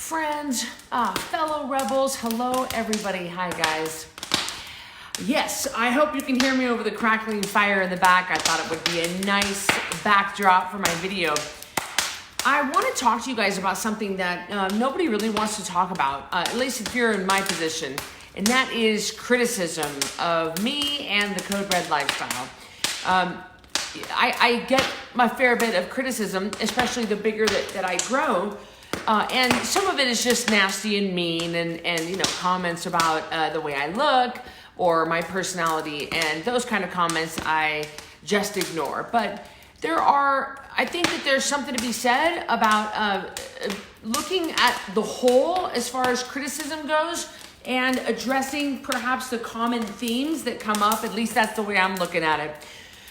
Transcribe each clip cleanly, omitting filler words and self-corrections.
friends, fellow rebels. Hello, everybody. Hi, guys. Yes, I hope you can hear me over the crackling fire in the back. I thought it would be a nice backdrop for my video. I want to talk to you guys about something that nobody really wants to talk about, at least if you're in my position, and that is criticism of me and the Code Red lifestyle. I get my fair bit of criticism, especially the bigger that I grow. And some of it is just nasty and mean and you know, comments about the way I look or my personality, and those kind of comments I just ignore. But I think that there's something to be said about looking at the whole as far as criticism goes and addressing perhaps the common themes that come up. At least that's the way I'm looking at it.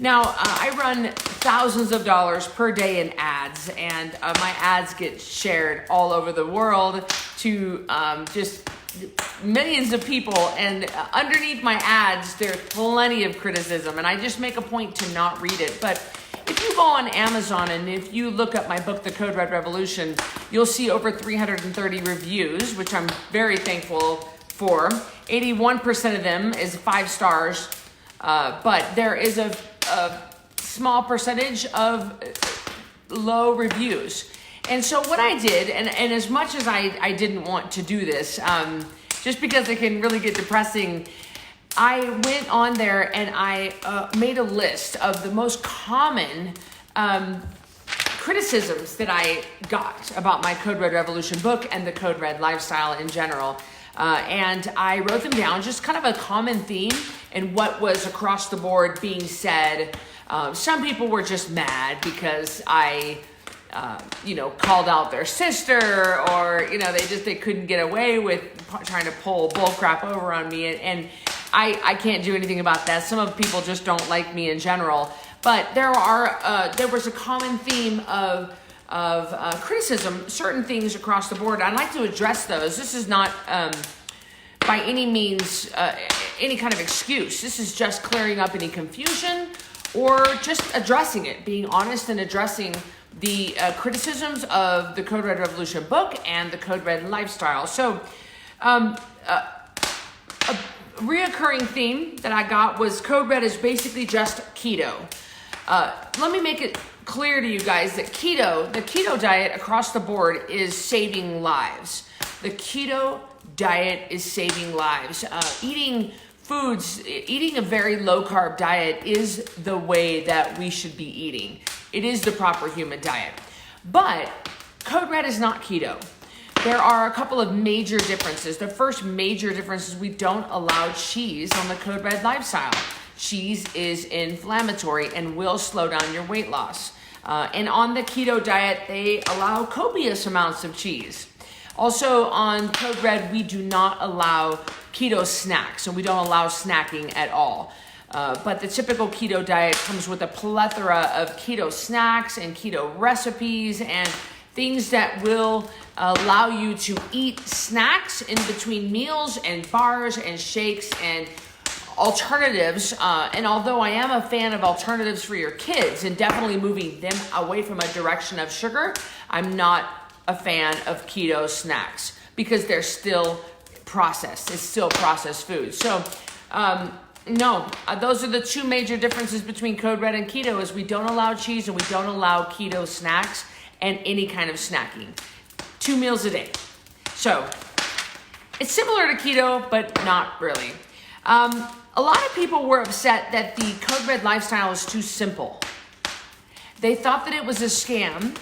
Now, I run thousands of dollars per day in ads, and my ads get shared all over the world to just millions of people. And underneath my ads, there's plenty of criticism, and I just make a point to not read it. But if you go on Amazon and if you look up my book, The Code Red Revolution, you'll see over 330 reviews, which I'm very thankful for. 81% of them is 5 stars, but there is a small percentage of low reviews. And so what I did, and as much as I didn't want to do this, just because it can really get depressing, I went on there and I made a list of the most common criticisms that I got about my Code Red Revolution book and the Code Red lifestyle in general. And I wrote them down, just kind of a common theme and what was across the board being said. Some people were just mad because I, called out their sister, or, they couldn't get away with trying to pull bull crap over on me. And I can't do anything about that. Some of people just don't like me in general. But there was a common theme of criticism, certain things across the board. I'd like to address those. This is not by any means any kind of excuse. This is just clearing up any confusion or just addressing it, being honest and addressing the criticisms of the Code Red Revolution book and the Code Red lifestyle. So a reoccurring theme that I got was Code Red is basically just keto. Let me make it clear to you guys that the keto diet across the board is saving lives. The keto diet is saving lives. Eating a very low carb diet is the way that we should be eating. It is the proper human diet. But Code Red is not keto. There are a couple of major differences. The first major difference is we don't allow cheese on the Code Red lifestyle. Cheese is inflammatory and will slow down your weight loss. And on the keto diet, they allow copious amounts of cheese. Also on Code Red, we do not allow keto snacks, and we don't allow snacking at all. But the typical keto diet comes with a plethora of keto snacks and keto recipes and things that will allow you to eat snacks in between meals and bars and shakes and alternatives. And although I am a fan of alternatives for your kids and definitely moving them away from a direction of sugar, I'm not a fan of keto snacks because they're still processed. It's still processed food. So no, those are the two major differences between Code Red and keto is we don't allow cheese and we don't allow keto snacks and any kind of snacking. 2 meals a day. So it's similar to keto, but not really. A lot of people were upset that the Code Red lifestyle is too simple. They thought that it was a scam,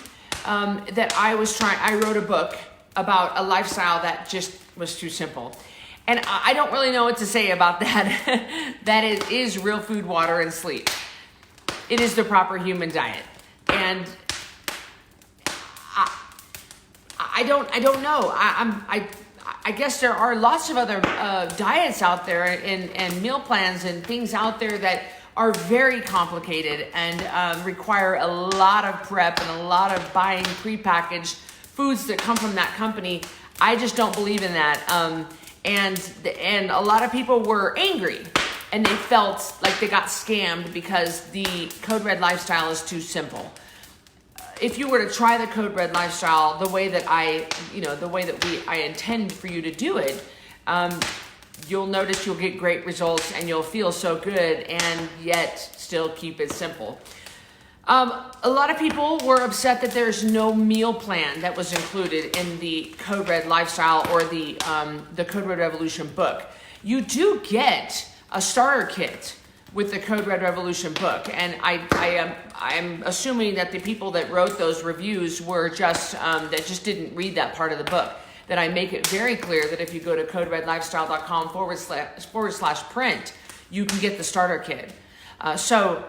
that I wrote a book about a lifestyle that just was too simple. And I don't really know what to say about that. That it is real food, water, and sleep. It is the proper human diet. And I don't know. I guess there are lots of other diets out there and meal plans and things out there that are very complicated and require a lot of prep and a lot of buying prepackaged foods that come from that company. I just don't believe in that. And a lot of people were angry and they felt like they got scammed because the Code Red lifestyle is too simple. if you were to try the Code Red lifestyle the way that I intend for you to do it, you'll notice you'll get great results and you'll feel so good and yet still keep it simple. A lot of people were upset that there's no meal plan that was included in the Code Red lifestyle or the Code Red Revolution book. You do get a starter kit with the Code Red Revolution book, and I'm assuming that the people that wrote those reviews were just that just didn't read that part of the book. That I make it very clear that if you go to coderedlifestyle.com/print, you can get the starter kit. So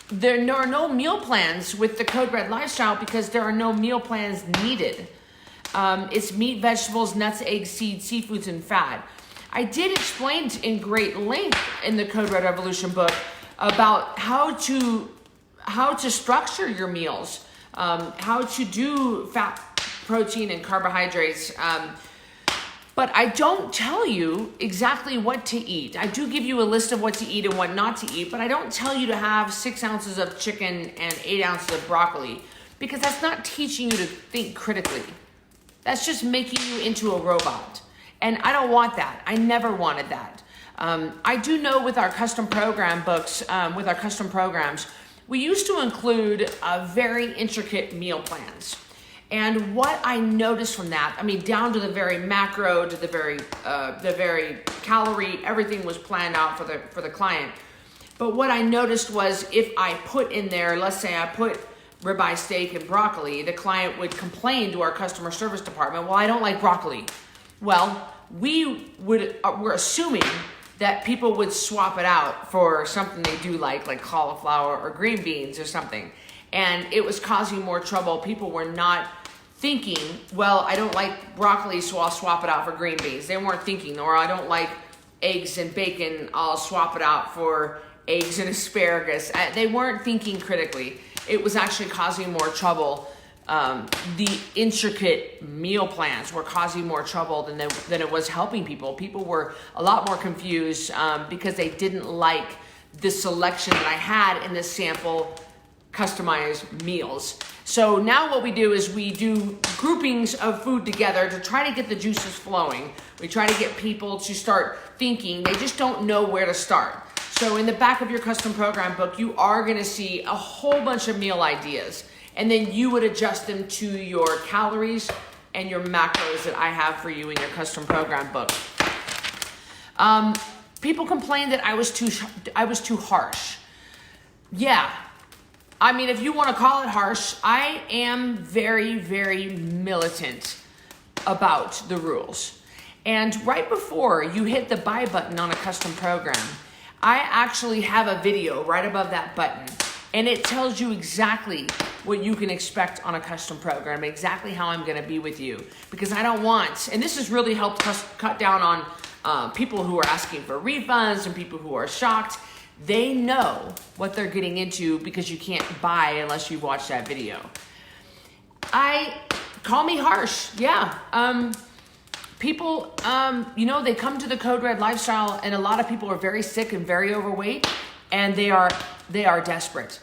there are no meal plans with the Code Red lifestyle because there are no meal plans needed. It's meat, vegetables, nuts, eggs, seeds, seafoods, and fat. I did explain in great length in the Code Red Revolution book about how to structure your meals, how to do fat, protein, and carbohydrates. But I don't tell you exactly what to eat. I do give you a list of what to eat and what not to eat, but I don't tell you to have 6 ounces of chicken and 8 ounces of broccoli because that's not teaching you to think critically. That's just making you into a robot. And I don't want that. I never wanted that. I do know with our custom program books, with our custom programs, we used to include very intricate meal plans. And what I noticed from that, I mean, down to the very macro, to the very calorie, everything was planned out for the client. But what I noticed was if I put in there, let's say I put ribeye steak and broccoli, the client would complain to our customer service department, well, I don't like broccoli. Well, we're assuming that people would swap it out for something they do like cauliflower or green beans or something. And it was causing more trouble. People were not thinking, well, I don't like broccoli, so I'll swap it out for green beans. They weren't thinking, or I don't like eggs and bacon, I'll swap it out for eggs and asparagus. They weren't thinking critically. It was actually causing more trouble. The intricate meal plans were causing more trouble than it was helping people. People were a lot more confused because they didn't like the selection that I had in the sample customized meals. So now what we do is we do groupings of food together to try to get the juices flowing. We try to get people to start thinking. They just don't know where to start. So in the back of your custom program book, you are going to see a whole bunch of meal ideas. And then you would adjust them to your calories and your macros that I have for you in your custom program book. People complained that I was too harsh. Yeah. I mean, if you want to call it harsh, I am very, very militant about the rules. And right before you hit the buy button on a custom program, I actually have a video right above that button. And it tells you exactly what you can expect on a custom program, exactly how I'm going to be with you. Because I don't want, and this has really helped cut down on people who are asking for refunds and people who are shocked. They know what they're getting into because you can't buy unless you watch that video. Call me harsh, yeah. People, they come to the Code Red lifestyle and a lot of people are very sick and very overweight and they are desperate.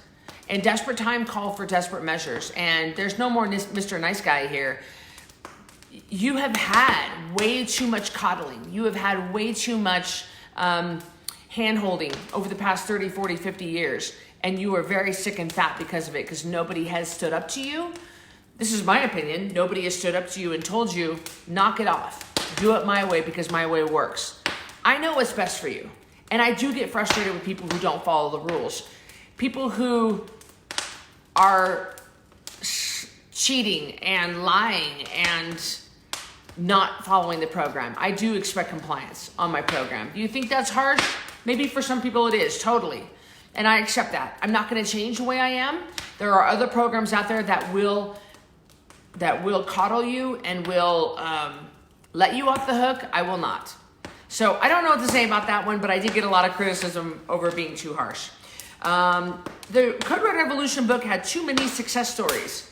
And desperate time call for desperate measures. And there's no more Mr. Nice Guy here. You have had way too much coddling. You have had way too much hand-holding over the past 30, 40, 50 years. And you are very sick and fat because of it, because nobody has stood up to you. This is my opinion. Nobody has stood up to you and told you, knock it off. Do it my way because my way works. I know what's best for you. And I do get frustrated with people who don't follow the rules. People who are cheating and lying and not following the program. I do expect compliance on my program. Do you think that's harsh? Maybe for some people it is, totally. And I accept that. I'm not going to change the way I am. There are other programs out there that will coddle you and will let you off the hook. I will not. So I don't know what to say about that one, but I did get a lot of criticism over being too harsh. The Code Red Revolution book had too many success stories.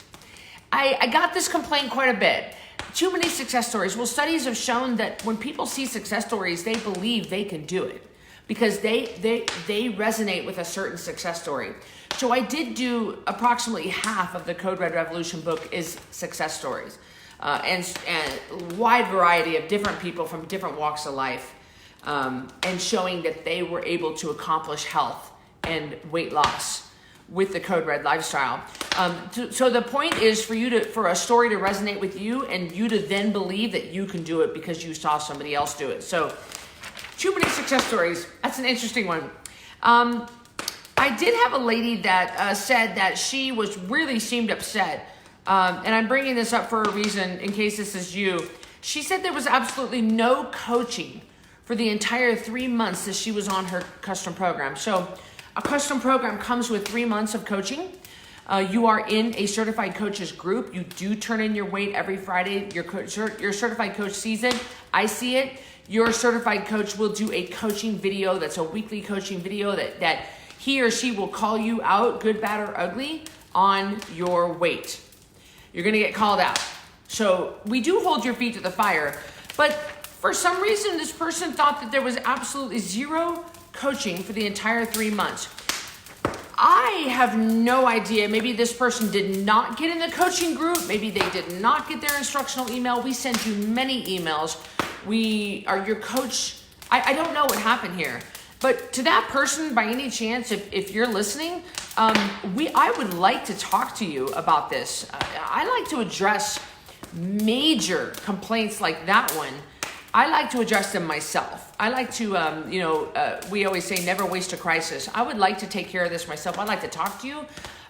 I got this complaint quite a bit. Too many success stories. Well, studies have shown that when people see success stories, they believe they can do it. because they resonate with a certain success story. So I did do approximately half of the Code Red Revolution book is success stories, and wide variety of different people from different walks of life, and showing that they were able to accomplish health and weight loss with the Code Red lifestyle. So the point is for a story to resonate with you, and you to then believe that you can do it because you saw somebody else do it. So too many success stories. That's an interesting one. I did have a lady that said that she really seemed upset. And I'm bringing this up for a reason in case this is you. She said there was absolutely no coaching for the entire 3 months that she was on her custom program. So a custom program comes with 3 months of coaching. You are in a certified coaches group. You do turn in your weight every Friday. Your certified coach sees it. I see it. Your certified coach will do a coaching video. That's a weekly coaching video that he or she will call you out, good, bad, or ugly, on your weight. You're going to get called out. So we do hold your feet to the fire. But for some reason, this person thought that there was absolutely zero coaching for the entire 3 months. I have no idea. Maybe this person did not get in the coaching group. Maybe they did not get their instructional email. We send you many emails. We are your coach. I don't know what happened here. But to that person, by any chance, if you're listening, I would like to talk to you about this. I like to address major complaints like that one. I like to address them myself. I like to, we always say never waste a crisis. I would like to take care of this myself. I'd like to talk to you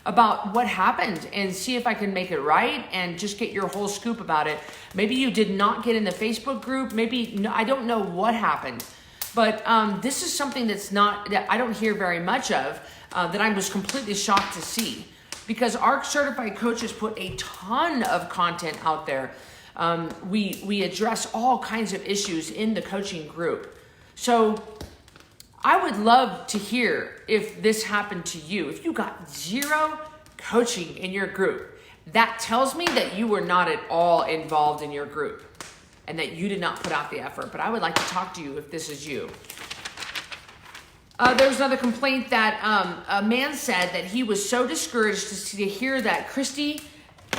about what happened and see if I can make it right and just get your whole scoop about it. Maybe you did not get in the Facebook group. Maybe, I don't know what happened. But this is something that I don't hear very much of, that I was completely shocked to see, because our certified coaches put a ton of content out there. We address all kinds of issues in the coaching group. So I would love to hear if this happened to you. If you got zero coaching in your group, that tells me that you were not at all involved in your group, and that you did not put out the effort. But I would like to talk to you if this is you. There was another complaint that a man said that he was so discouraged to hear that Cristy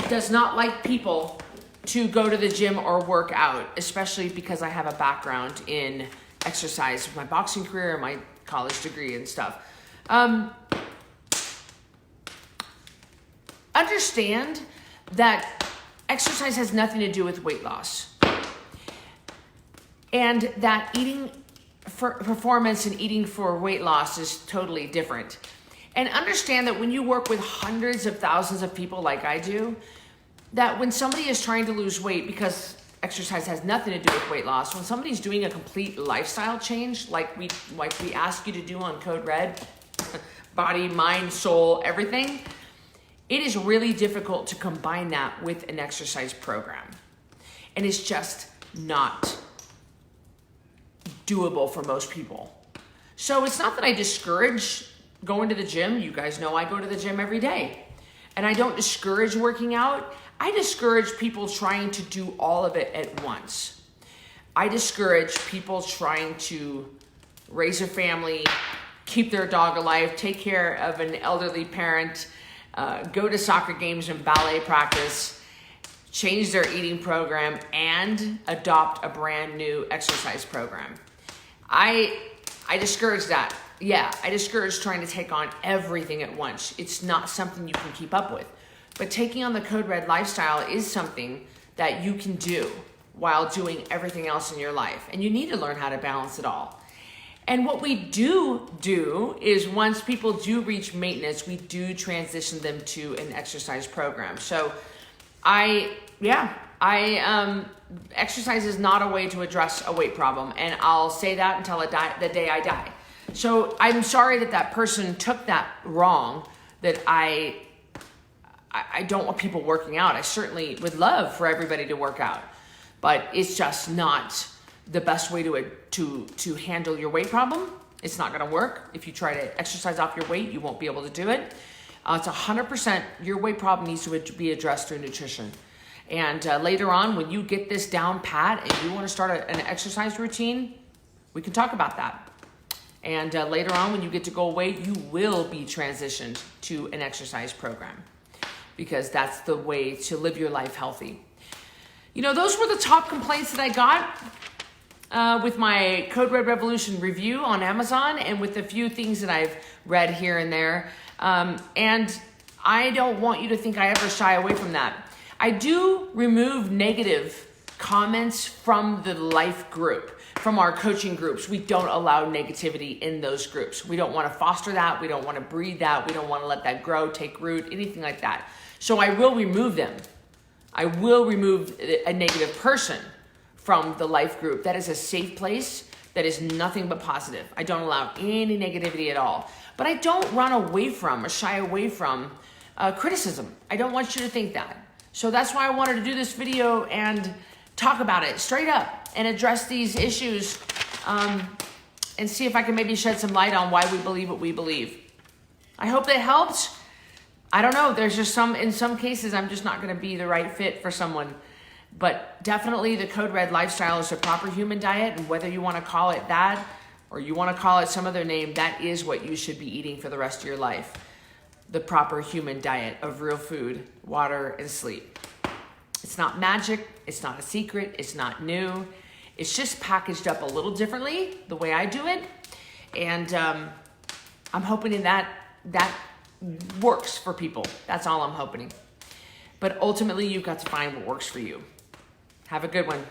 does not like people to go to the gym or work out, especially because I have a background in exercise, my boxing career and my college degree and stuff. Understand that exercise has nothing to do with weight loss. And that eating for performance and eating for weight loss is totally different. And understand that when you work with hundreds of thousands of people like I do, that when somebody is trying to lose weight, because exercise has nothing to do with weight loss, when somebody's doing a complete lifestyle change, like we ask you to do on Code Red, body, mind, soul, everything, it is really difficult to combine that with an exercise program. And it's just not doable for most people. So it's not that I discourage going to the gym. You guys know I go to the gym every day. And I don't discourage working out. I discourage people trying to do all of it at once. I discourage people trying to raise a family, keep their dog alive, take care of an elderly parent, go to soccer games and ballet practice, change their eating program, and adopt a brand new exercise program. I discourage that. Yeah, I discourage trying to take on everything at once. It's not something you can keep up with. But taking on the Code Red lifestyle is something that you can do while doing everything else in your life. And you need to learn how to balance it all. And what we do is once people do reach maintenance, we do transition them to an exercise program. So exercise is not a way to address a weight problem. And I'll say that until the day I die. So I'm sorry that person took that wrong, that I don't want people working out. I certainly would love for everybody to work out, but it's just not the best way to handle your weight problem. It's not going to work. If you try to exercise off your weight, you won't be able to do it. It's 100%, your weight problem needs to be addressed through nutrition. And later on, when you get this down pat and you want to start an exercise routine, we can talk about that. And later on, when you get to go away, you will be transitioned to an exercise program, because that's the way to live your life healthy. You know, those were the top complaints that I got with my Code Red Revolution review on Amazon, and with a few things that I've read here and there. And I don't want you to think I ever shy away from that. I do remove negative comments from the life group, from our coaching groups. We don't allow negativity in those groups. We don't want to foster that. We don't want to breed that. We don't want to let that grow, take root, anything like that. So I will remove them. I will remove a negative person from the life group. That is a safe place. That is nothing but positive. I don't allow any negativity at all. But I don't run away from or shy away from criticism. I don't want you to think that. So that's why I wanted to do this video and talk about it straight up and address these issues and see if I can maybe shed some light on why we believe what we believe. I hope that helped. I don't know. There's just in some cases, I'm just not going to be the right fit for someone. But definitely the Code Red lifestyle is a proper human diet. And whether you want to call it that or you want to call it some other name, that is what you should be eating for the rest of your life. The proper human diet of real food, water, and sleep. It's not magic. It's not a secret. It's not new. It's just packaged up a little differently the way I do it. And I'm hoping that works for people. That's all I'm hoping. But ultimately, you've got to find what works for you. Have a good one.